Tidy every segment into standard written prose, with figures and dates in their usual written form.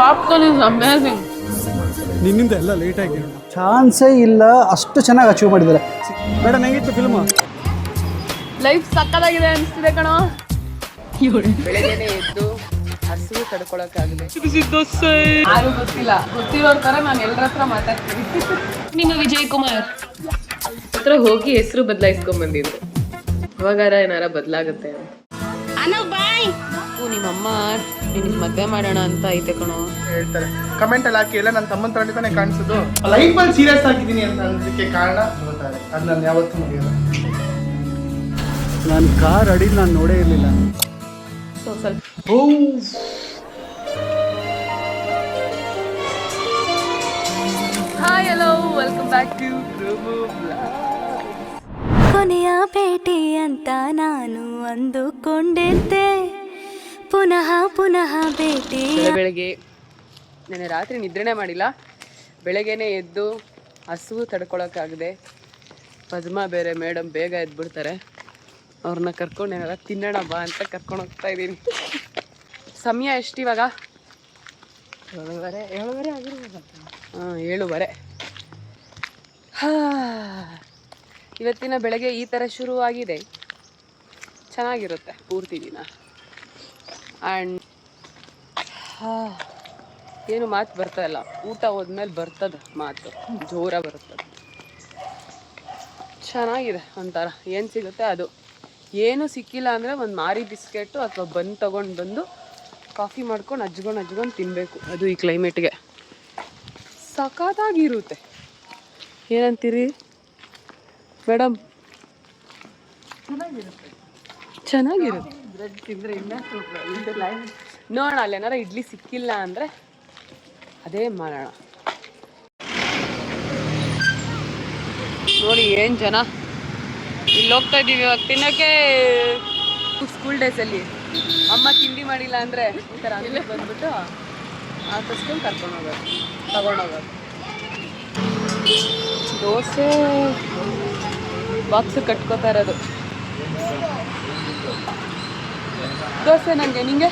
Popcorn is amazing. ನಿನ್ನಿಂದ ಎಲ್ಲ ಲೇಟಾಗಿ ಚಾನ್ಸೇ ಇಲ್ಲ, ಅಷ್ಟು ಚೆನ್ನಾಗಿ ಅಚೀವ್ ಮಾಡಿದ್ದಾರೆ. ಮೇಡಮ್ ಹೆಂಗಿತ್ತು ಫಿಲ್ಮು? ಲೈಫ್ ಸಕ್ಕತ್ತಾಗಿದೆ ಅನಿಸ್ತಿದೆ ಕಣೋ. ಬೆಳಗ್ಗೆನೆ ಎದ್ದು ಹಸಿವು ತಡ್ಕೊಳಕ್ಕಾಗದೆ ಯಾರು ಗೊತ್ತಿಲ್ಲ, ಗೊತ್ತಿರೋರ್ ತರ ನಾನು ಎಲ್ಲರ ಹತ್ರ ಮಾತಾಡ್ತೀನಿ. ನಿಮ್ಮ ವಿಜಯ್ ಕುಮಾರ್ ಹತ್ರ ಹೋಗಿ ಹೆಸರು ಬದಲಾಯಿಸ್ಕೊಂಡ್ ಬಂದಿದ್ರು. ಅವಾಗಾರ ಏನಾರ ಬದಲಾಗುತ್ತೆ ಅಂತ. ನಿಮ್ಮಮ್ಮ ನಿನಗೆ ಮದ್ವೆ ಮಾಡೋಣ ಅಂತ ಐತೆ ಕಣೋ ಹೇಳ್ತಾರೆ. ಕಮೆಂಟ್ ಅಲ್ಲಿ ಹಾಕಿ, ಎಲ್ಲ ನನ್ನ ತಮ್ಮನ ತರ ತಾನೇ ಕಾಣಿಸೋದು. ಲೈಫಲ್ಲಿ ಸೀರಿಯಸ್ ಆಗಿದ್ದೀನಿ ಅಂತ ಅನ್ನೋದಕ್ಕೆ ಕಾರಣ ಗೊತ್ತಾರೆ. ಅದು ನಾನು ಯಾವತ್ತೂ ಮುಗಿಯಲ್ಲ. ನಾನು ಕಾರ್ ಅಡಿ ನಾನು ನೋಡೇ ಇರಲಿಲ್ಲ. ಸೊ ಸ್ವಲ್ಪ hi hello welcome back to ಕೊನೆಯ ಭೇಟಿ ಅಂತ ನಾನು ಅಂದುಕೊಂಡಿದ್ದೆ, ಪುನಃ ಪುನಃ ಭೇಟಿ. ಬೆಳಗ್ಗೆ ನೆನೆ ರಾತ್ರಿ ನಿದ್ರೆನೇ ಮಾಡಿಲ್ಲ. ಬೆಳಗ್ಗೆನೆ ಎದ್ದು ಹಸಿವು ತಡ್ಕೊಳಕ್ಕಾಗದೆ ಪದ್ಮ ಬೇರೆ ಮೇಡಮ್ ಬೇಗ ಎದ್ಬಿಡ್ತಾರೆ. ಅವ್ರನ್ನ ಕರ್ಕೊಂಡು ಏನಾರ ತಿನ್ನೋಣ ಬಾ ಅಂತ ಕರ್ಕೊಂಡು ಹೋಗ್ತಾ ಇದ್ದೀನಿ. ಸಮಯ ಎಷ್ಟು ಇವಾಗ? 7:30 ಆಗಿರ್ಬೋದು. 7:30. ಇವತ್ತಿನ ಬೆಳಗ್ಗೆ ಈ ಥರ ಶುರುವಾಗಿದೆ. ಚೆನ್ನಾಗಿರುತ್ತೆ ಪೂರ್ತಿ ದಿನ. ಆ್ಯಂಡ್ ಏನು ಮಾತು ಬರ್ತಾ ಇಲ್ಲ. ಊಟ ಹೋದ್ಮೇಲೆ ಬರ್ತದೆ ಮಾತು, ಜೋರ ಬರ್ತದೆ. ಚೆನ್ನಾಗಿದೆ ಒಂಥರ. ಏನು ಸಿಗುತ್ತೆ ಅದು. ಏನು ಸಿಕ್ಕಿಲ್ಲ ಅಂದರೆ ಒಂದು ಮಾರಿ ಬಿಸ್ಕೆಟು ಅಥವಾ ಬನ್ ತೊಗೊಂಡು ಬಂದು ಕಾಫಿ ಮಾಡ್ಕೊಂಡು ಹಚ್ಕೊಂಡು ತಿನ್ನಬೇಕು. ಅದು ಈ ಕ್ಲೈಮೇಟ್ಗೆ ಸಖತ್ತಾಗಿರುತ್ತೆ. ಏನಂತೀರಿ ಮೇಡಮ್? ಚೆನ್ನಾಗಿರುತ್ತೆ. ನೋಡೋಣ, ಅಲ್ಲೇನಾರ ಇಡ್ಲಿ ಸಿಕ್ಕಿಲ್ಲ ಅಂದರೆ ಅದೇ ಮಾಡೋಣ. ನೋಡಿ ಏನು ಜನ ಇಲ್ಲಿ ಹೋಗ್ತಾ ಇದ್ದೀವಿ ಇವಾಗ ತಿನ್ನೋಕ್ಕೆ. ಸ್ಕೂಲ್ ಡೇಸಲ್ಲಿ ಅಮ್ಮ ತಿಂಡಿ ಮಾಡಿಲ್ಲ ಅಂದರೆ ಈ ಥರ ಅಲ್ಲೇ ಬಂದ್ಬಿಟ್ಟು ಹಾಕಿಸ್ಕೊಂಡು ತಗೊಂಡೋಗೋದು. ದೋಸೆ ಬಾಕ್ಸ್ ಕಟ್ಕೋತಾ ಇರೋದು. ದೋಸೆ ನನಗೆ, ನಿಂಗೆ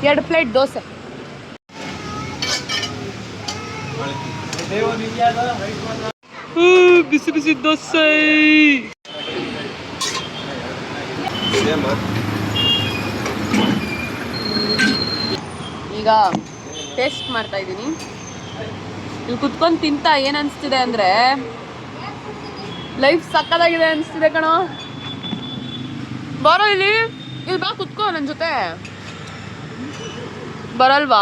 2 ಪ್ಲೇಟ್ ದೋಸೆ. ಬಿಸಿ ಬಿಸಿ ದೋಸೆ. ಈಗ ಟೇಸ್ಟ್ ಮಾಡ್ತಾ ಇದ್ದೀನಿ. ಇಲ್ಲಿ ಕುತ್ಕೊಂಡು ತಿಂತ ಏನು ಅನಿಸ್ತಿದೆ ಅಂದರೆ ಲೈಫ್ ಸಕ್ಕತ್ತಾಗಿದೆ ಅನಿಸ್ತಿದೆ ಕಣೋ. ಬರೋ ಇಲ್ಲಿ ಬಾ ಕುತ್ಕೋ ನನ್ನ ಜೊತೆ. ಬರಲ್ವಾ?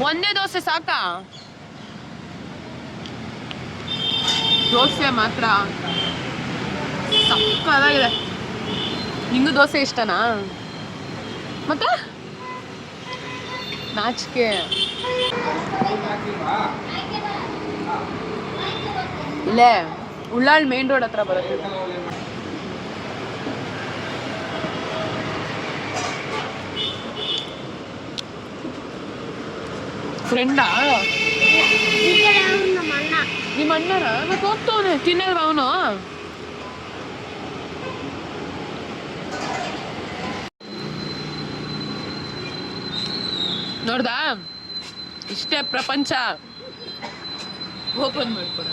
ಒಂದೇ ದೋಸೆ ಸಾಕಾ? ದೋಸೆ ಮಾತ್ರ ಸಕ್ಕತ್ತಾಗಿದೆ. ನಿಂಗೂ ದೋಸೆ ಇಷ್ಟನಾ? ಮತ್ತೆ ನಾಚಿಕೆ. ಇಲ್ಲೇ ಉಳ್ಳಾಳ್ ಮೇನ್ ರೋಡ್ ಹತ್ರ ಬರುತ್ತೆ. ಫ್ರೆಂಡಾ? ನಿಮ್ಮ ಅಣ್ಣನ? ಮತ್ತೆ ಹೋಗ್ತವನೆ ತಿನ್ನಲ್ವ ಅವನು? ನೋಡ್ದಾ, ಇಷ್ಟೇ ಪ್ರಪಂಚ. ಓಪನ್ ಮಾಡ್ಕೊಡ.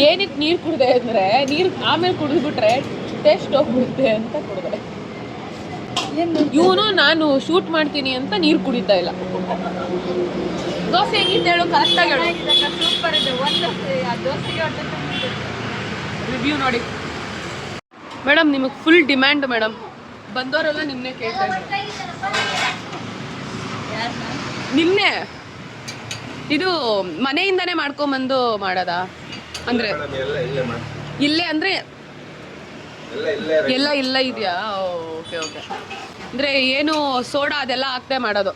ಏನಕ್ಕೆ ನೀರು ಕುಡ್ದೆ ಅಂದರೆ, ನೀರು ಆಮೇಲೆ ಕುಡಿದ್ಬಿಟ್ರೆ ಟೇಸ್ಟ್ ಹೋಗ್ಬಿಡುತ್ತೆ ಅಂತ ಕುಡ್ದೆ. ಇವನು ನಾನು ಶೂಟ್ ಮಾಡ್ತೀನಿ ಅಂತ ನೀರು ಕುಡಿತಾ ಇಲ್ಲ. ದೋಸೆ ಹೆಂಗಿತ್ತು ಹೇಳು, ಕರೆಕ್ಟಾಗಿ ಹೇಳು. ಸೂಪರ್ ಇದೆ. ರಿವ್ಯೂ ನೋಡಿ ಮೇಡಮ್. ನಿಮಗೆ ಫುಲ್ ಡಿಮ್ಯಾಂಡ್ ಮೇಡಮ್. ಬಂದವರೆಲ್ಲ ನಿನ್ನೆ ಕೇಳ್ತಾ ಇದ್ದಾರೆ. ನಿನ್ನೆ ಇದು ಮನೆಯಿಂದಾನೇ ಮಾಡ್ಕೊಂಬಂದು ಮಾಡೋದಾ? ಅಂದರೆ ಇಲ್ಲೇ ಅಂದರೆ ಎಲ್ಲ ಇಲ್ಲ ಇದೆಯಾ? Okay okay. ಅಂದರೆ ಏನು ಸೋಡಾ ಅದೆಲ್ಲ ಹಾಕ್ದೆ ಮಾಡೋದು?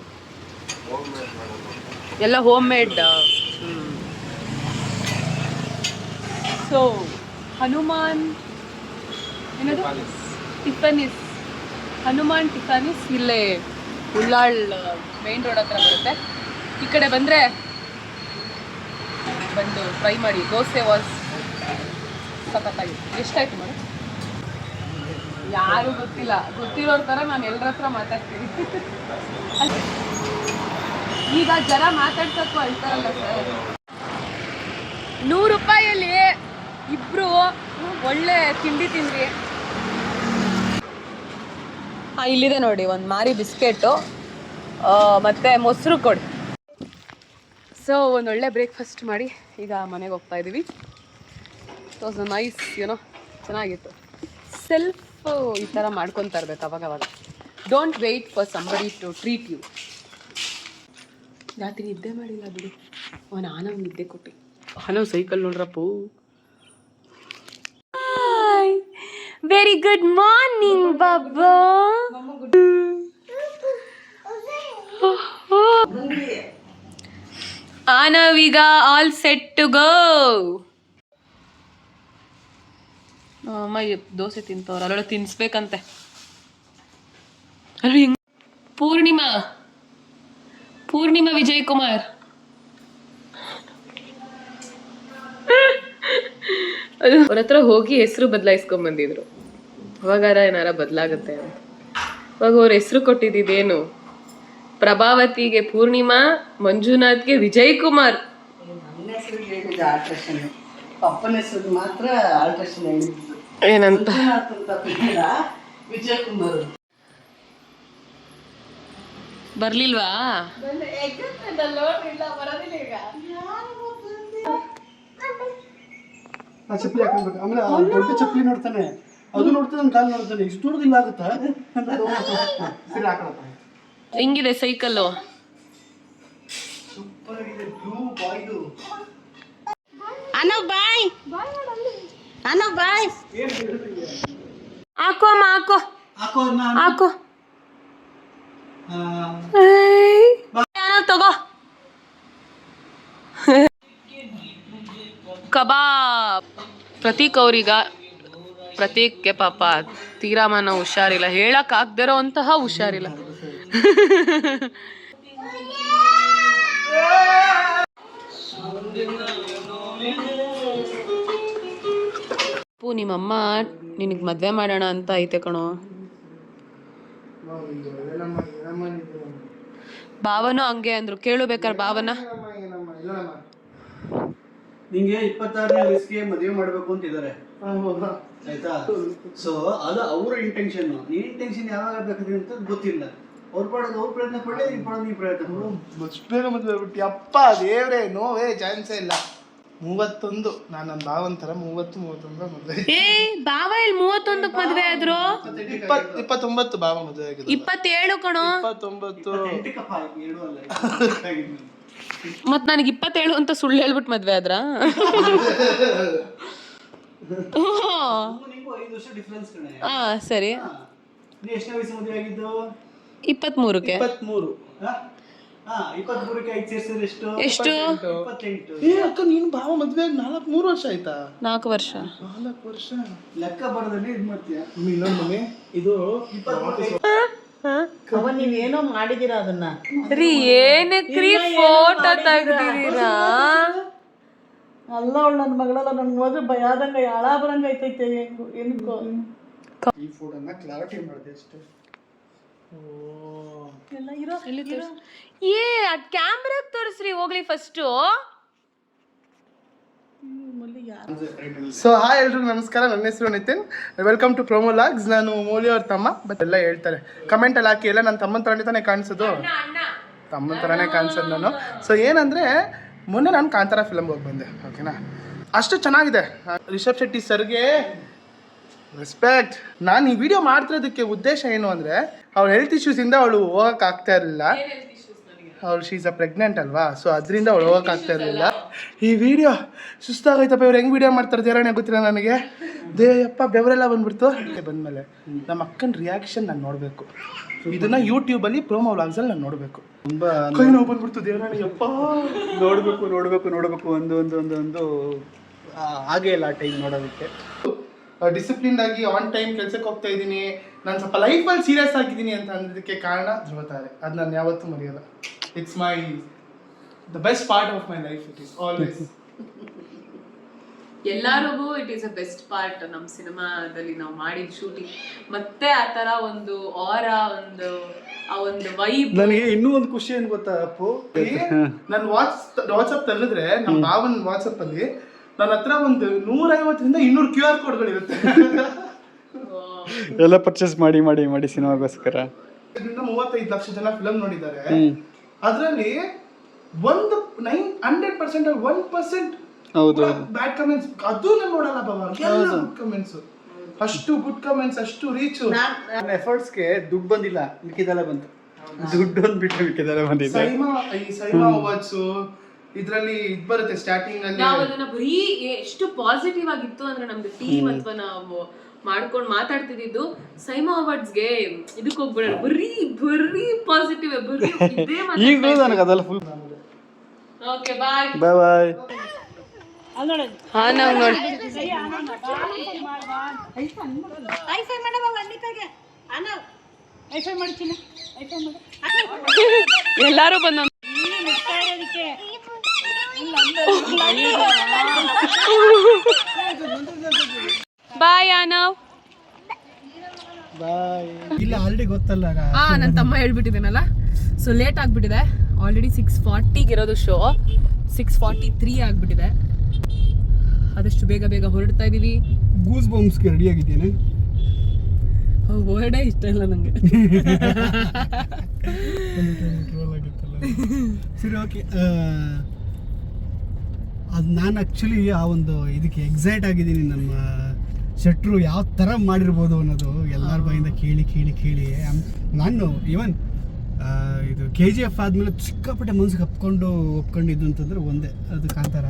ಎಲ್ಲ ಹೋಮ್ ಮೇಡ್. ಸೊ ಹನುಮಾನ್ ಏನದು? ಟಿಫನಿಸ್. ಹನುಮಾನ್ ಟಿಫನಿಸ್ ಇಲ್ಲೇ ಉಳ್ಳಾಳ್ ಮೇನ್ ರೋಡ್ ಹತ್ರ ಬರುತ್ತೆ. ಈ ಕಡೆ ಬಂದರೆ ಬಂದು ಟ್ರೈ ಮಾಡಿ. ದೋಸೆ ವಾಸ್ ಸಖತ್ತಾಗಿತ್ತು. ಎಷ್ಟಾಯ್ತು ಮೇಡಮ್? ಯಾರು ಗೊತ್ತಿಲ್ಲ, ಗೊತ್ತಿರೋರ ಥರ ನಾನು ಎಲ್ಲರ ಹತ್ರ ಮಾತಾಡ್ತೀನಿ. ಈಗ ಜನ ಮಾತಾಡ್ಸಕ್ಕೂ ಅಳ್ತಾರಲ್ಲ ಸರ್. 100 ರೂಪಾಯಲ್ಲಿ ಇಬ್ರು ಒಳ್ಳೆ ತಿಂಡಿ ತಿಂದ್ರಿ. ಇಲ್ಲಿದೆ ನೋಡಿ ಒಂದು ಮಾರಿ ಬಿಸ್ಕೆಟು ಮತ್ತು ಮೊಸರು ಕೊಡಿ. ಸೊ ಒಂದು ಒಳ್ಳೆ ಬ್ರೇಕ್ಫಾಸ್ಟ್ ಮಾಡಿ ಈಗ ಮನೆಗೆ ಹೋಗ್ತಾ ಇದ್ದೀವಿ. ಇಟ್ ವಾಸ್ ನೈಸ್, ಏನೋ ಚೆನ್ನಾಗಿತ್ತು. ಸೆಲ್ಫ್ ಈ ಥರ ಮಾಡ್ಕೊತಾ ಇರ್ಬೇಕು ಅವಾಗವಾಗ. Don't wait for somebody to treat you. ರಾತ್ರಿ ನಿದ್ದೆ ಮಾಡಿಲ್ಲ ಬಿಡಿ. ಆನವ್ ನಿದ್ದೆ ಕೊಟ್ಟು. ಆನವ್ ಸೈಕಲ್ ನೋಡ್ರಪ್ಪು. ವೆರಿ ಗುಡ್ ಮಾರ್ನಿಂಗ್ ಬಾಬಾ. ಆನವ್ ಈಗ ಆಲ್ ಸೆಟ್ ಟು ಗೋ. ಅಮ್ಮ ದೋಸೆ ತಿಂತವ್ರ, ಅಲ್ಲೊಳಗೆ ತಿನ್ಸ್ಬೇಕಂತೆ. ಪೂರ್ಣಿಮಾ ವಿಜಯ್ ಕುಮಾರ್. ಅವ್ರ ಹತ್ರ ಹೋಗಿ ಹೆಸರು ಬದಲಾಯಿಸ್ಕೊಂಡ್ ಬಂದಿದ್ರು. ಅವಾಗಾರ ಏನಾರ ಬದಲಾಗುತ್ತೆ ಅಂತ. ಅವಾಗ ಅವ್ರ ಹೆಸರು ಕೊಟ್ಟಿದ್ದೇನು? ಪ್ರಭಾವತಿಗೆ ಪೂರ್ಣಿಮಾ, ಮಂಜುನಾಥ್ಗೆ ವಿಜಯ್ ಕುಮಾರ್. ಪಪ್ಪನ ಹೆಸರು ಮಾತ್ರ ಆಲ್ಟ್ರೇಷನ್ ಹೇಳಿದ್ದು. ಏನಂತ? ವಿಜಯ್ ಕುಮಾರ್ ಬರ್ಲಿಲ್ವಾ? ಚಪ್ಪಲಿ ಹಾಕೊಳ್ಬೇಕು. ಆಮೇಲೆ ದೊಡ್ಡ ಚಪ್ಪಲಿ ನೋಡ್ತಾನೆ, ಅದು ನೋಡ್ತಾನೆ, ನನ್ನ ಕಾಲು ನೋಡ್ತಾನೆ. ಇಷ್ಟು ದೂರದಿಲ್ಲ ಆಗುತ್ತಾ? ಸರಿ ಹಾಕೊಳಪ್ಪ. ಹೆಂಗಿದೆ ಸೈಕಲ್ಲು? ಸೂಪರ್ ಆಗಿದೆ. ಬ್ಲೂ ಬಾಯ್ದು. ಅನವ್ ಬಾಯ್, ಅನವ್ ಬಾಯ್. ಹಾಕೋ ಅಮ್ಮ, ಹಾಕೋ ಹಾಕೋ. ತಗೋ ಕಬಾಬ್. ಪ್ರತೀಕ್ ಅವ್ರೀಗ, ಪ್ರತೀಕ್ಗೆ ಪಾಪ ತೀರಾಮನ ಹುಷಾರಿಲ್ಲ, ಹೇಳಕ್ ಆಗ್ದಿರೋ ಅಂತಹ ಹುಷಾರಿಲ್ಲ. ನಿಮ್ಮಮ್ಮ ನಿನಗೆ ಮದುವೆ ಮಾಡೋಣ ಅಂತ ಐತೆ ಕಣೋ. ಭಾವನೂ ಹಂಗೆ ಅಂದ್ರು. ಕೇಳು ಬೇಕಾರೆ ಭಾವನ. ನಿಂಗೆ 26ನೇ ವಯಸ್ಸಿಗೆ ಮದುವೆ ಮಾಡ್ಬೇಕು ಅಂತಿದ್ದಾರೆ, ಆಯ್ತಾ? ಸೊ ಅದು ಅವ್ರ ಇಂಟೆನ್ಷನ್. ನಿನ್ ಇಂಟೆನ್ಷನ್ ಯಾವಾಗ ಬೇಕಾದ್ರೆ ಅಂತ ಗೊತ್ತಿಲ್ಲ. ಅವ್ರ ಪಡೋದು ಅವ್ರ ಪ್ರಯತ್ನ ಪಡಲಿ, ನೀನ್ ಪಡೋದು ನೀ ಪ್ರಯತ್ನ ಪಡು. ಬೇಗ ಮದುವೆ ಬಿಟ್ಟು ಅಪ್ಪ ದೇವ್ರೆ, ನೋವೇ ಚಾನ್ಸೇ ಇಲ್ಲ. 31 ನಾನು ನನ್ನ ಭಾವಂತರ 30-31 ಮದುವೆ. ಭಾವ ಇಲ್ಲಿ 31ಕ್ಕೆ ಮದುವೆ ಆದ್ರು. 29 ಭಾವ ಮದುವೆ ಆಗಿದೆ. 27 ಕಣೋ. 29 ಮತ್ ನನಗೆ 27 ಅಂತ ಸುಳ್ಳು ಹೇಳ್ಬಿಟ್ಟು ಮದ್ವೆ ಆದ್ರ? ನಿಂಗೂ 5 ವರ್ಷ ಡಿಫರೆನ್ಸ್ ಕಣೆ. ಸರಿ. ನೀ ಎಷ್ಟನೇ ವಯಸ್ಸು ಮದುವೆ ಆಗಿದ್ದು? 23ಕ್ಕೆ. 23. 23ಕ್ಕೆ 5 ಸೇರಿಸಿದ್ರೆ ಎಷ್ಟು? 28. ಅಕ್ಕ ನೀನು ಭಾವ ಮದುವೆ ಆಗಿ 3 ವರ್ಷ ಆಯ್ತಾ? 4 ವರ್ಷ. 4 ವರ್ಷ ಲೆಕ್ಕ ಬರೋದಲ್ಲಿ ಇದು ಮಾಡ್ತೀಯ. ಇನ್ನೊಂದು ಇದು ನೀವೇನೋ ಮಾಡಿದೀರಾ ಅದನ್ನ. ರೀ ಏನಕ್ರಿ ಫೋಟೋ ತೆಗ್ದಿದ್ದೀರಾ? ಅಲ್ಲ ಅವಳು ನನ್ನ ಮಗಳಲ್ಲ, ನನ್ಗೆ ಹೋದ್ರೆ ಭಯ ಆದಂಗ ಯಾಳ ಬರಂಗ ಐತೈತೆ. ಏನಕ್ಕೋ ಈ ಫೋಟೋನ ಕ್ಲಾರಿಟಿ ಮಾಡಿದೆ ಅಷ್ಟೇ. ಕ್ಯಾಮ್ರಾಗ್ ತೋರಿಸ್ರಿ ಹೋಗ್ಲಿ ಫಸ್ಟು. ಸೊ ಹಾಯ್ ಎಲ್ರಿಗೂ ನಮಸ್ಕಾರ. ನನ್ನ ಹೆಸರು Nitin. Welcome to promo logs. ನಾನು ಮೌಲಿ ಅವ್ರ ತಮ್ಮ. ಬಟ್ ಎಲ್ಲ ಹೇಳ್ತಾರೆ ಕಮೆಂಟಲ್ಲಿ ಹಾಕಿ, ಎಲ್ಲ ನನ್ನ ತಮ್ಮನ ಥರನೇ ತಾನೇ ಕಾಣಿಸೋದು, ತಮ್ಮನ ಥರನೇ ಕಾಣಿಸೋದು ನಾನು. ಸೊ ಏನಂದರೆ ಮೊನ್ನೆ ನಾನು ಕಾಂತಾರ ಫಿಲಮ್ಗೆ ಹೋಗಿ ಬಂದೆ, ಓಕೆನಾ? ಅಷ್ಟು ಚೆನ್ನಾಗಿದೆ. ರಿಷಬ್ ಶೆಟ್ಟಿ ಸರ್ಗೆ ರೆಸ್ಪೆಕ್ಟ್. ನಾನು ಈ ವಿಡಿಯೋ ಮಾಡ್ತಿರೋದಕ್ಕೆ ಉದ್ದೇಶ ಏನು ಅಂದರೆ, ಅವ್ಳ ಹೆಲ್ತ್ ಇಶ್ಯೂಸಿಂದ ಅವಳು ಹೋಗೋಕ್ಕಾಗ್ತಾ ಇರಲಿಲ್ಲ. ಅವಳು ಶೀಸ್ ಪ್ರೆಗ್ನೆಂಟ್ ಅಲ್ವಾ, ಸೊ ಅದರಿಂದ ಅವಳು ಹೋಗೋಕ್ಕಾಗ್ತಾ ಇರಲಿಲ್ಲ. ಈ ವಿಡಿಯೋ ಸುಸ್ತಾಗೈತಪ್ಪ, ಇವ್ರು ಹೆಂಗೆ ವಿಡಿಯೋ ಮಾಡ್ತಾರೆ ದೇವರೇ ಗೊತ್ತಿಲ್ಲ ನನಗೆ. ದೇಯಪ್ಪ ಬೆವರೆಲ್ಲ ಬಂದ್ಬಿಡ್ತು. ಬಂದಮೇಲೆ ನಮ್ಮ ಅಕ್ಕನ ರಿಯಾಕ್ಷನ್ ನಾನು ನೋಡಬೇಕು. ಇದನ್ನು ಯೂಟ್ಯೂಬಲ್ಲಿ ಪ್ರೋಮೋ ವ್ಲಾಗ್ಸಲ್ಲಿ ನಾನು ನೋಡಬೇಕು. ತುಂಬ ಕೈ ನೋವು ಬಂದ್ಬಿಡ್ತು ದೇವರೇ ಯಪ್ಪ. ನೋಡಬೇಕು ಒಂದು ಹಾಗೆ ಇಲ್ಲ ಟೈಮ್ ನೋಡೋದಕ್ಕೆ. ಡಿಸಿಪ್ಲಿನ್ ಆಗಿ ಆನ್ ಟೈಮ್ ಕೆಲಸಕ್ಕೆ ಹೋಗ್ತಾ ಇದ್ದೀನಿ. ನಾನು ಸ್ವಲ್ಪ ಲೈಫಲ್ಲಿ ಸೀರಿಯಸ್ ಆಗಿದ್ದೀನಿ ಅಂತ ಅನ್ನೋದಕ್ಕೆ ಕಾರಣ ಧ್ರುವತಾರೆ. ಅದು ನಾನು ಯಾವತ್ತೂ ಮರೆಯಲ್ಲ. It's the best part of my life. It is always. ಎಲ್ಲರಿಗೂ it is a best part ನಮ್ಮ ಸಿನಿಮಾದಲ್ಲಿ ನಾವು ಮಾಡಿದ ಶೂಟಿಂಗ್. ಮತ್ತೆ ಆ ತರ ಒಂದು ಆ ಒಂದು ವೈಬ್. ನನಗೆ ಇನ್ನೂ ಒಂದು ಖುಷಿ ಏನ್ ಗೊತ್ತಾ ಅಪ್ಪು, ನಾನು ವಾಟ್ಸಪ್ ತೆಗೆದ್ರೆ ನಮ್ಮ ಭಾವನ್ ವಾಟ್ಸಪ್ ಅಲ್ಲಿ ನನ್ನ ಹತ್ರ ಒಂದು 150ರಿಂದ 200 QR ಕೋಡ್ಗಳಿರುತ್ತೆ. ಎಲ್ಲ ಪರ್ಚೇಸ್ ಮಾಡಿ ಮಾಡಿ ಮಾಡಿ ಸಿನಿಮಾಗೋಸ್ಕರ 35 ಲಕ್ಷ ಜನ ಫಿಲಮ್ ನೋಡಿದ್ದಾರೆ. ಅದರಲ್ಲಿ 100% 1% ಹೌದು ಬ್ಯಾಡ್ ಕಮೆಂಟ್ಸ್ ಅದು ನಾನು ನೋಡಲ್ಲ ಬಾಬಾ. ಗುಡ್ ಕಮೆಂಟ್ಸ್, ಅಷ್ಟು ಗುಡ್ ಕಮೆಂಟ್ಸ್, ಅಷ್ಟು ರೀಚ್. ನನ್ನ ಎಫರ್ಟ್ಸ್ಗೆ ದುಡ್ಡು ಬಂದಿಲ್ಲ, ಮಿಕ್ಕಿದೆಲ್ಲ ಬಂತು. ದುಡ್ಡು ಅಂದ್ಬಿಟ್ಟು ಮಿಕ್ಕಿದೆಲ್ಲ ಬಂದಿದೆ. ಸೈಮಾ ಅವಾರ್ಡ್ಸ್ ಇದ್ರಲ್ಲಿ ಇದು ಬರುತ್ತೆ ಸ್ಟಾರ್ಟಿಂಗ್ ಅಲ್ಲಿ. ನಾವು ಅದನ್ನ ಬರೀ ಎಷ್ಟು ಪಾಸಿಟಿವ್ ಆಗಿತ್ತು ಅಂದ್ರೆ ನಮ್ದು ಟೀಮ್ ಅಥವಾ ನಾವು ಮಾಡ್ಕೊಂಡು ಮಾತಾಡ್ತಿದ್ದು ಸೈಮಾ ಅವಾರ್ಡ್ಸ್ಗೆ ಇದಕ್ಕೆ ಹೋಗ್ಬಿಡೋಣ, ಬರೀ ಪಾಸಿಟಿವ್, ಬರೀ ಇದೇ ಈಗಲೂ ನನಗೆ ಅದೆಲ್ಲ ಫುಲ್. ಓಕೆ ಬಾಯ್ ಬಾಯ್ ಬಾಯ್. ಹಾ ನಾವು ನೋಡಿ ಎಲ್ಲಾರು ಬಂದ ಬಾಯ್ ಆನವ್ ಬಾಯ್. ಇಲ್ಲ ಆಲ್ರೆಡಿ ಗೊತ್ತಲ್ಲ. ನನ್ನ ತಮ್ಮ ಹೇಳ್ಬಿಟ್ಟಿದ್ದೇನಲ್ಲ, ಸೊ ಲೇಟ್ ಆಗ್ಬಿಟ್ಟಿದೆ. ಆಲ್ರೆಡಿ 6:40 ಇರೋದು ಶೋ, 6:43 ಆಗ್ಬಿಟ್ಟಿದೆ. ಆದಷ್ಟು ಬೇಗ ಹೊರಡ್ತಾ ಇದೀವಿ. ಗೂಸ್ ಬಂಪ್ಸ್ಗೆ ರೆಡಿ ಆಗಿದ್ದೇನೆ. ವರ್ಡೇ ಇಷ್ಟ ಇಲ್ಲ ನಂಗೆ. ಸರಿ ಓಕೆ. ಅದು ನಾನು ಆ್ಯಕ್ಚುಲಿ ಆ ಒಂದು ಇದಕ್ಕೆ ಎಕ್ಸೈಟ್ ಆಗಿದ್ದೀನಿ. ನಮ್ಮ ಶೆಟ್ರು ಯಾವ ಥರ ಮಾಡಿರ್ಬೋದು ಅನ್ನೋದು ಎಲ್ಲರ ಬಾಯಿಂದ ಕೇಳಿ ನಾನು ಈವನ್ ಇದು KGF ಆದಮೇಲೆ ಸಿಕ್ಕಾಪಟ್ಟೆ ಮನ್ಸಿಗೆ ಒಪ್ಕೊಂಡಿದ್ದು ಅಂತಂದ್ರೆ ಒಂದೇ, ಅದು ಕಾಂತಾರ.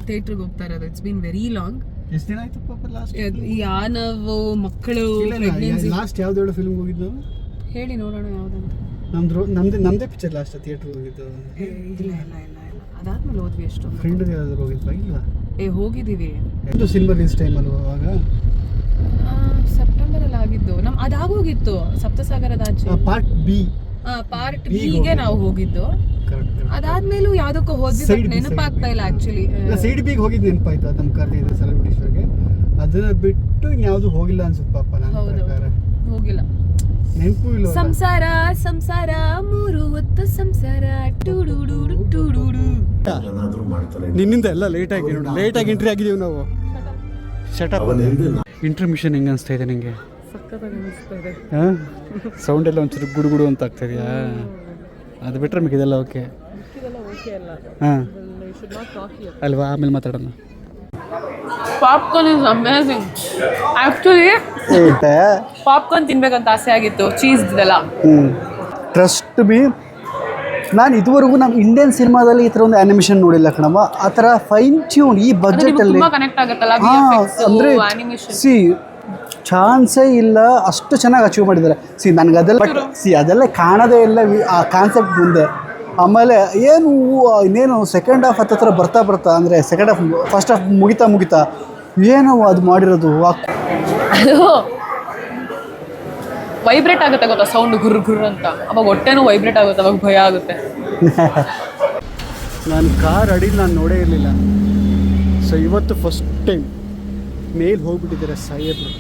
ಥಿಯೇಟ್ರಿಗೆ ಹೋಗ್ತಾ ಇರೋದು. It's been very long. ಎಷ್ಟು ದಿನ ಆಯ್ತು ಪಾಪ ಲಾಸ್ಟ್? ಈ ಆನವು ಮಕ್ಕಳು ಲಾಸ್ಟ್ ಯಾವ್ದು ಹೇಳೋ ಫಿಲ್ಮ್ಗೆ ಹೋಗಿದ್ದು ಹೇಳಿ ನೋಡೋಣ ಯಾವ್ದಂತ. ನಮ್ದೇ ಪಿಕ್ಚರ್ ಲಾಸ್ಟ್ ಥಿಯೇಟ್ರ್ ಹೋಗಿದ್ದು. ಇಲ್ಲ ಅದಾದ್ಮೇಲೆ ಹೋದ್ವಿ ಅಷ್ಟೊಂದು. ಫ್ರೆಂಡ್ ಯಾವ್ದಾದ್ರು ಹೋಗಿದ್ವಾ? ಇಲ್ಲ ಹೋಗಿದ್ದೀವಿ. ಇದು ಸಿನಿಮಾ ರಿಲೀಸ್ ಟೈಮ್ ಅಲ್ವಾ ಅವಾಗ? ಸೆಪ್ಟೆಂಬರಲ್ಲಿ ಆಗಿದ್ದು. ಅದಾಗೋಗಿತ್ತು ಸಪ್ತಸಾಗರದಾಚೆ ಪಾರ್ಟ್ ಬಿ. ಪಾರ್ಟ್ ಬಿಗೆ ನಾವು ಹೋಗಿದ್ದು. ಅದಾದ್ಮೇಲೂ ಯಾವ್ದಕ್ಕೂ ಹೋದ್ವಿ, ನೆನಪಾಗ್ತಾ ಇಲ್ಲ ಆಕ್ಚುಲಿ. ಸೈಡ್ ಬಿಗೆ ಹೋಗಿದ್ದು ನೆನಪಾಯ್ತು. ಅದು ನಮ್ಮ ಕರ್ದಿದ್ದು ಸೆಲೆಬ್ರಿಟಿ ಶೋಗೆ. ಅದನ್ನ ಬಿಟ್ಟು ಇನ್ಯಾವುದು ಹೋಗಿಲ್ಲ ಅನ್ಸುತ್ತೆ ಪಾಪ. ನಾನು ಹೋಗಿಲ್ಲ, ನೆನಪು ಇಲ್ಲ. ಸಂಸಾರ 3 ಹೊತ್ತು ಸಂಸಾರ ನಿನ್ನಿಂದ ಎಲ್ಲ ಲೇಟಾಗಿ ಎಂಟ್ರಿ ಆಗಿದ್ದೀವಿ ನಾವು. ಇಂಟರ್ಮಿಷನ್ ಹೆಂಗೆ ಅನಿಸ್ತಾ ಇದೆ ನಿಂಗೆ? ಸೌಂಡ್ ಎಲ್ಲ ಒಂಚೂರು ಗುಡುಗುಡು ಅಂತ ಆಗ್ತಾ ಇದೆಯಾ? ಅದು ಬಿಟ್ಟರೆ ಮಿಕ್ಕಿದೆಲ್ಲ ಓಕೆ ಹಾಂ ಅಲ್ವಾ? ಆಮೇಲೆ ಮಾತಾಡೋಣ. Popcorn is amazing actually. Popcorn ತಿನ್ಬೇಕಂತ ಆಸೆ ಆಗಿತ್ತು, ಚೀಸ್ ಇದೆಲ್ಲ. ಟ್ರಸ್ಟ್ ಬಿ, ನಾನು ಇದುವರೆಗೂ ನಮ್ಮ ಇಂಡಿಯನ್ ಸಿನಿಮಾದಲ್ಲಿ ಈ ಥರ ಒಂದು ಆ್ಯನಿಮೇಷನ್ ನೋಡಿಲ್ಲ ಕಣಮ್ಮ. ಆ ಥರ ಫೈನ್ ಟ್ಯೂನ್ ಈ ಬಜೆಟಲ್ಲಿ ಕನೆಕ್ಟ್ ಆಗುತ್ತಲ್ಲ ಅಂದರೆ ಸಿ ಚಾನ್ಸೇ ಇಲ್ಲ, ಅಷ್ಟು ಚೆನ್ನಾಗಿ ಅಚೀವ್ ಮಾಡಿದ್ದಾರೆ. ನನಗೆ ಅದೆಲ್ಲ ಕಾಣೋದೇ ಇಲ್ಲ ಆ ಕಾನ್ಸೆಪ್ಟ್ ಮುಂದೆ. ಆಮೇಲೆ ಇನ್ನೇನು ಸೆಕೆಂಡ್ ಹಾಫ್ ಹತ್ರ ಬರ್ತಾ ಅಂದರೆ ಸೆಕೆಂಡ್ ಹಾಫ್ ಫಸ್ಟ್ ಹಾಫ್ ಮುಗಿತಾ ಏನು ಅದು ಮಾಡಿರೋದು. ಅದು ವೈಬ್ರೇಟ್ ಆಗುತ್ತೆ ಗೊತ್ತಾ, ಸೌಂಡ್ ಗುರ್ ಅಂತ. ಅವಾಗ ಹೊಟ್ಟೆನೂ ವೈಬ್ರೇಟ್ ಆಗುತ್ತೆ, ಅವಾಗ ಭಯ ಆಗುತ್ತೆ. ನಾನು ಕಾರ್ ಅಡಿಲಿ ನಾನು ನೋಡೇ ಇರಲಿಲ್ಲ. ಸೊ ಇವತ್ತು ಫಸ್ಟ್ ಟೈಮ್ ಮೇಲ್ ಹೋಗ್ಬಿಟ್ಟಿದ್ದಾರೆ ಸಾಹೇಬ್ರು.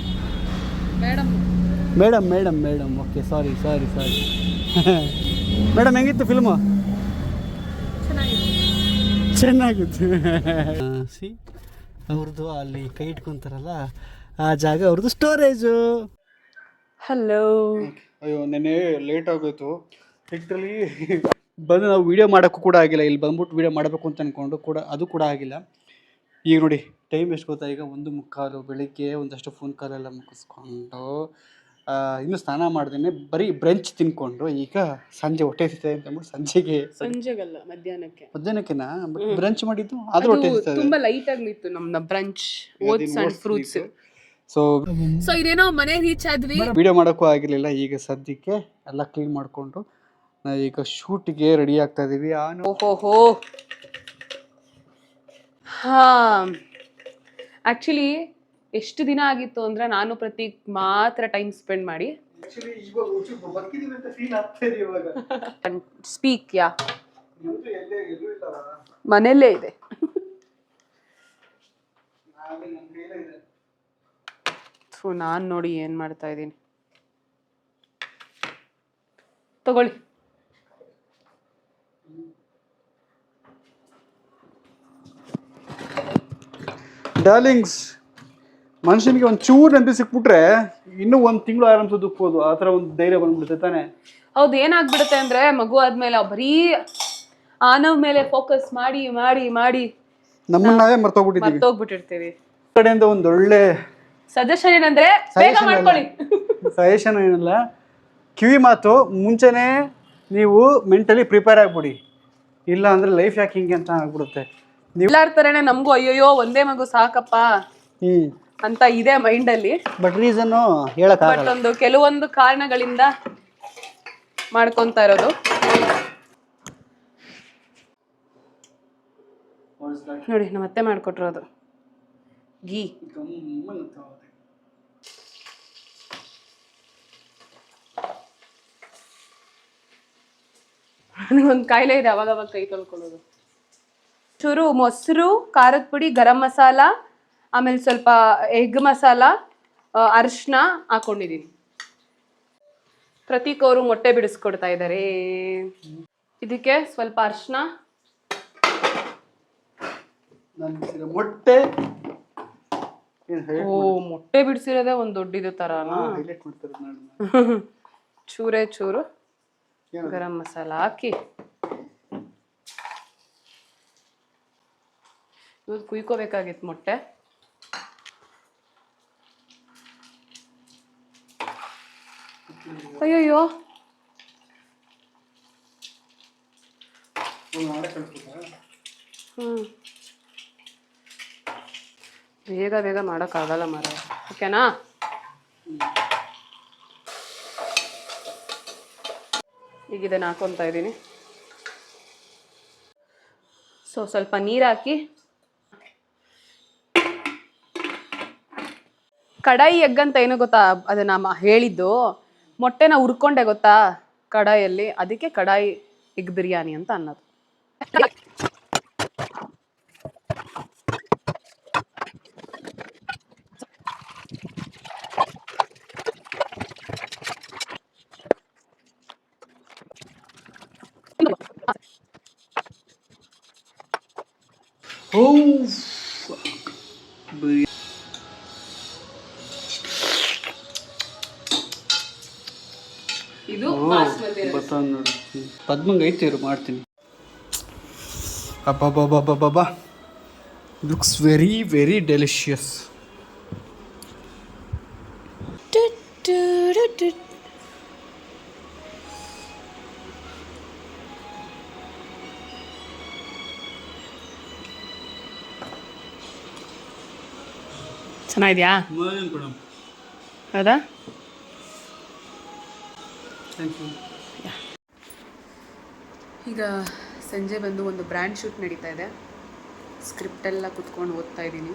ಮೇಡಮ್ ಓಕೆ ಸಾರಿ ಮೇಡಮ್ ಹೆಂಗಿತ್ತು ಫಿಲ್ಮು? ಚೆನ್ನಾಗಿತ್ತು. ಸಿ ಅವ್ರದ್ದು ಅಲ್ಲಿ ಕೈ ಇಟ್ಕೊತಾರಲ್ಲ ಆ ಜಾಗ ಅವ್ರದ್ದು ಸ್ಟೋರೇಜು. ಹಲೋ. ಅಯ್ಯೋ ನೆನ್ನೆ ಲೇಟ್ ಆಗೋಯ್ತು. ಲಿಟ್ರಲಿ ಬಂದು ನಾವು ವೀಡಿಯೋ ಮಾಡೋಕ್ಕೂ ಕೂಡ ಆಗಿಲ್ಲ. ಇಲ್ಲಿ ಬಂದ್ಬಿಟ್ಟು ವೀಡಿಯೋ ಮಾಡಬೇಕು ಅಂತ ಅಂದ್ಕೊಂಡು ಕೂಡ ಅದು ಕೂಡ ಆಗಿಲ್ಲ. ಈಗ ನೋಡಿ ಟೈಮ್ ಎಷ್ಟು ಗೊತ್ತಾ? ಈಗ 1:15 ಬೆಳಿಗ್ಗೆ. ಒಂದಷ್ಟು ಫೋನ್ ಕಾಲೆಲ್ಲ ಮುಗಿಸ್ಕೊಂಡು ಇನ್ನೂ ಸ್ನಾನ ಮಾಡ್ದೇನೆ ಬರೀ ಬ್ರಂಚ್ ತಿನ್ಕೊಂಡು ಈಗ ಸಂಜೆ ಹೊಟ್ಟೆ ಹಸಿತದೆ ಅಂತ ಅಂದ್ಬಿಟ್ಟು ಸಂಜೆಗಲ್ಲ ಮಧ್ಯಾಹ್ನಕ್ಕೆನಾ ಬ್ರಂಚ್ ಮಾಡಿದ್ದು. ಆದ್ರೂ ಹೊಟ್ಟೆ ಹಸಿತದೆ. ತುಂಬಾ ಲೈಟ್ ಆಗಿತ್ತು ನಮ್ಮ brunch, oats and fruits. So ಇದೇನೋ ಮನೆ ರೀಚ್ ಆದ್ವಿ. ವಿಡಿಯೋ ಮಾಡೋಕ್ಕೂ ಆಗಿರಲಿಲ್ಲ. ಈಗ ಸದ್ಯಕ್ಕೆ ಎಲ್ಲ ಕ್ಲೀನ್ ಮಾಡಿಕೊಂಡು ನಾವೀಗ ಶೂಟಿಗೆ ರೆಡಿ ಆಗ್ತಾ ಇದೀವಿ. ಓಹೋ ಹಾ, ಆಕ್ಚುಲಿ ಎಷ್ಟು ದಿನ ಆಗಿತ್ತು ಅಂದ್ರೆ ನಾನು ಪ್ರತೀಕ್ ಮಾತ್ರ ಟೈಮ್ ಸ್ಪೆಂಡ್ ಮಾಡಿ ಸ್ಪೀಕ್. ಯಾ ಮನೆಯಲ್ಲೇ ಇದೆ. ನಾನು ನೋಡಿ ಏನು ಮಾಡ್ತಾ ಇದ್ದೀನಿ. ತಗೊಳ್ಳಿ. ಡಾರ್ಲಿಂಗ್ಸ್, ಮನುಷ್ಯನಿಗೆ ಒಂದು ಚೂರು ನೆಮ್ಮದಿ ಸಿಕ್ಬಿಟ್ರೆ ಇನ್ನೂ ಒಂದು ತಿಂಗಳು ಆರಾಮ್ಸೆ ದುಕ್ಬೋದು. ಆ ಥರ ಒಂದು ಧೈರ್ಯ ಬಂದ್ಬಿಡುತ್ತೆ ತಾನೆ. ಹೌದು, ಏನಾಗ್ಬಿಡುತ್ತೆ ಅಂದರೆ ಮಗು ಆದಮೇಲೆ ಬರೀ ಆನವ್ ಮೇಲೆ ಫೋಕಸ್ ಮಾಡಿ ಮಾಡಿ ಮಾಡಿ ನಮ್ಮನ್ನ ನಾವೇ ಮರ್ತೋಗ್ಬಿಟ್ಟಿರ್ತೀವಿ. ಕಡೆಯಿಂದ ಒಂದು ಒಳ್ಳೆ ಸಜೆಷನ್ ಏನಂದ್ರೆ ಬೇಗ ಮಾಡ್ಕೊಳ್ಳಿ. ಸಜೆಷನ್ ಏನಲ್ಲ, ಕಿವಿ ಮಾತು, ಮುಂಚೆನೇ ನೀವು ಮೆಂಟಲಿ ಪ್ರಿಪೇರ್ ಆಗ್ಬಿಡಿ. ಇಲ್ಲ ಅಂದ್ರೆ ಲೈಫ್ ಯಾಕೆ ಹಿಂಗೆ ಅಂತ ಆಗ್ಬಿಡುತ್ತೆ. ಎಲ್ಲಾರ ಥರನೇ ನಮಗೂ ಅಯ್ಯೋ ಒಂದೇ ಮಗು ಸಾಕಪ್ಪ ಅಂತ ಇದೆ ಮೈಂಡಲ್ಲಿ. ಬಟ್ ರೀಸನ್ನು ಹೇಳಕ್ಕಾಗಲ್ಲ. ಒಂದು ಕೆಲವೊಂದು ಕಾರಣಗಳಿಂದ ಮಾಡ್ಕೊಂತ ಇರೋದು. ನೋಡಿ ನಮ್ಮ ಅತ್ತೆ ಮಾಡ್ಕೊಟ್ರೋದು ಗೀ. ನನಗೊಂದು ಕಾಯಿಲೆ ಇದೆ, ಅವಾಗ ಕೈ ತೊಳ್ಕೊಳ್ಳೋದು. ಚೂರು ಮೊಸರು, ಖಾರದ ಪುಡಿ, ಗರಂ ಮಸಾಲ, ಆಮೇಲೆ ಸ್ವಲ್ಪ ಎಗ್ ಮಸಾಲ, ಅರಿಶಿನ ಹಾಕೊಂಡಿದ್ದೀನಿ. ಪ್ರತೀಕ್ ಅವರು ಮೊಟ್ಟೆ ಬಿಡಿಸ್ಕೊಡ್ತಾ ಇದ್ದಾರೆ. ಇದಕ್ಕೆ ಸ್ವಲ್ಪ ಅರಿಶಿನ, ಮೊಟ್ಟೆ. ಓ ಮೊಟ್ಟೆ ಬಿಡಿಸಿರೋದೇ ಒಂದು ದೊಡ್ಡದು ತರ. ಚೂರೇ ಚೂರು ಗರಂ ಮಸಾಲ ಹಾಕಿ ಇವತ್ತು ಕುಯ್ಕೋಬೇಕಾಗಿತ್ತು ಮೊಟ್ಟೆ. ಅಯ್ಯಯ್ಯೋ, ಬೇಗ ಬೇಗ ಮಾಡೋಕ್ಕಾಗಲ್ಲ ಮಾರ. ಓಕೆನಾ? ಈಗ ಇದನ್ನು ಹಾಕೊತಾ ಇದ್ದೀನಿ. ಸ್ವಲ್ಪ ನೀರು ಹಾಕಿ, ಕಡಾಯಿ ಎಗ್ ಅಂತ ಏನು ಗೊತ್ತಾ, ಅದನ್ನ ಹೇಳಿದ್ದು. ಮೊಟ್ಟೆನ ಹುರ್ಕೊಂಡೆ ಗೊತ್ತಾ ಕಡಾಯಲ್ಲಿ, ಅದಕ್ಕೆ ಕಡಾಯಿ ಎಗ್ ಬಿರಿಯಾನಿ ಅಂತ ಅನ್ನೋದು. ಇದು ನೋಡಿ, ಪದ್ಮಂಗ್ ಐತಿರು ಮಾಡ್ತೀನಿ. ಅಬ್ಬಬ್ಬಬ್ಬಬ್ಬಬ್ಬ, ಲುಕ್ಸ್ ವೆರಿ ವೆರಿ ಡೆಲಿಷಿಯಸ್. ಚೆನ್ನಾಗಿದ್ಯಾ? ಹೌದಾ? ಈಗ ಸಂಜೆ ಬಂದು ಒಂದು ಬ್ರ್ಯಾಂಡ್ ಶೂಟ್ ನಡೀತಾ ಇದೆ. ಸ್ಕ್ರಿಪ್ಟ್ ಎಲ್ಲ ಕುತ್ಕೊಂಡು ಓದ್ತಾ ಇದ್ದೀನಿ.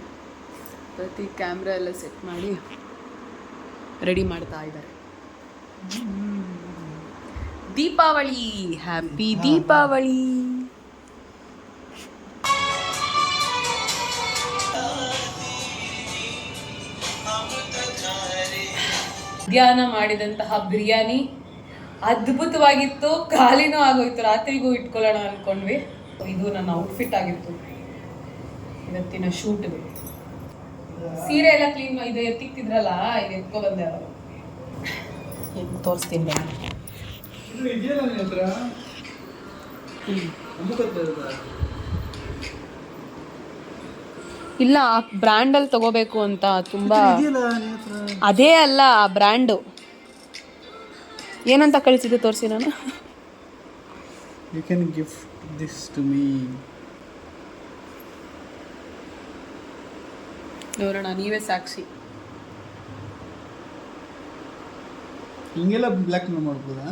ಪ್ರತಿ ಕ್ಯಾಮ್ರಾ ಎಲ್ಲ ಸೆಟ್ ಮಾಡಿ ರೆಡಿ ಮಾಡ್ತಾ ಇದ್ದಾರೆ. ದೀಪಾವಳಿ, ಹ್ಯಾಪಿ ದೀಪಾವಳಿ. ಮಧ್ಯಾಹ್ನ ಮಾಡಿದಂತಹ ಬಿರಿಯಾನಿ ಅದ್ಭುತವಾಗಿತ್ತು. ಖಾಲಿನೂ ಆಗೋಯ್ತು, ರಾತ್ರಿಗೂ ಇಟ್ಕೊಳ್ಳೋಣ ಅನ್ಕೊಂಡ್ವಿ. ಇದು ನನ್ನ ಔಟ್ಫಿಟ್ ಆಗಿತ್ತು ಇವತ್ತಿನ ಶೂಟ್ಗೆ. ಸೀರೆ ಎಲ್ಲ ಕ್ಲೀನ್ ಇದು ಎತ್ತಿಕ್ತಿದ್ರಲ್ಲ, ಇದು ಎತ್ಕೊ ಬಂದೆ. ತೋರಿಸ್ತೀನಿ ಬನ್ನಿ. ಇಲ್ಲ, ಬ್ರ್ಯಾಂಡಲ್ಲಿ ತಗೋಬೇಕು ಅಂತ ತುಂಬ. ಅದೇ ಅಲ್ಲ, ಆ ಬ್ರ್ಯಾಂಡು ಏನಂತ ಕಳಿಸಿದ್ದು ತೋರಿಸಿ. ನಾನು you can give this to me. ನೋಡೋಣ, ನೀವೇ ಸಾಕ್ಷಿ. ಹಿಂಗೆಲ್ಲ ಬ್ಲ್ಯಾಕ್ ಮೇಲ್ ಮಾಡ್ಬೋದಾ?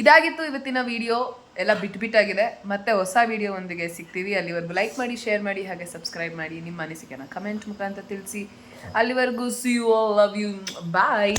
ಇದಾಗಿತ್ತು ಇವತ್ತಿನ ವಿಡಿಯೋ. ಎಲ್ಲ ಬಿಟ್ಟಾಗಿದೆ. ಮತ್ತೆ ಹೊಸ ವಿಡಿಯೋ ಒಂದಿಗೆ ಸಿಗ್ತೀವಿ. ಅಲ್ಲಿವರೆಗೂ ಲೈಕ್ ಮಾಡಿ, ಶೇರ್ ಮಾಡಿ, ಹಾಗೆ ಸಬ್ಸ್ಕ್ರೈಬ್ ಮಾಡಿ. ನಿಮ್ಮ ಅನಿಸಿಕೆನ ಕಮೆಂಟ್ ಮುಖಾಂತರ ತಿಳಿಸಿ. ಅಲ್ಲಿವರೆಗೂ see you all, love you, bye.